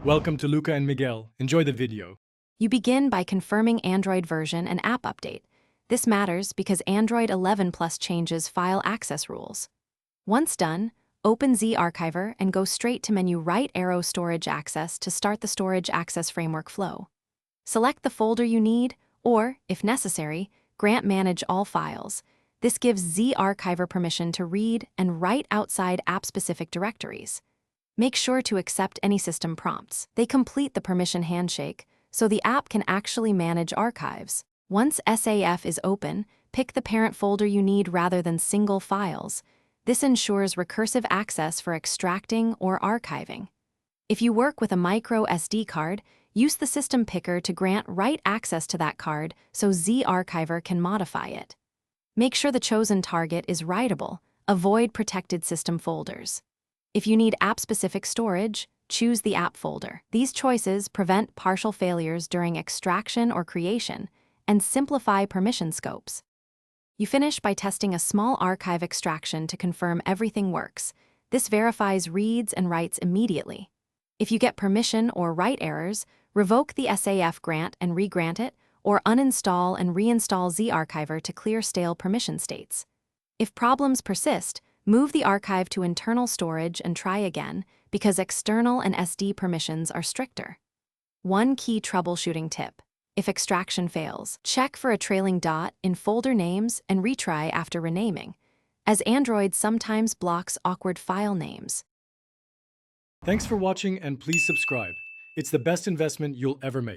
Welcome to Luca and Miguel. Enjoy the video. You begin by confirming Android version and app update. This matters because Android 11 Plus changes file access rules. Once done, open Zarchiver and go straight to menu right arrow Storage Access to start the Storage Access Framework flow. Select the folder you need, or, if necessary, grant Manage All Files. This gives Zarchiver permission to read and write outside app-specific directories. Make sure to accept any system prompts. They complete the permission handshake, so the app can actually manage archives. Once SAF is open, pick the parent folder you need rather than single files. This ensures recursive access for extracting or archiving. If you work with a micro SD card, use the system picker to grant write access to that card so Zarchiver can modify it. Make sure the chosen target is writable. Avoid protected system folders. If you need app-specific storage, choose the app folder. These choices prevent partial failures during extraction or creation and simplify permission scopes. You finish by testing a small archive extraction to confirm everything works. This verifies reads and writes immediately. If you get permission or write errors, revoke the SAF grant and re-grant it, or uninstall and reinstall Zarchiver to clear stale permission states. If problems persist, move the archive to internal storage and try again, because external and SD permissions are stricter. One key troubleshooting tip: if extraction fails, check for a trailing dot in folder names and retry after renaming, as Android sometimes blocks awkward file names. Thanks for watching and please subscribe. It's the best investment you'll ever make.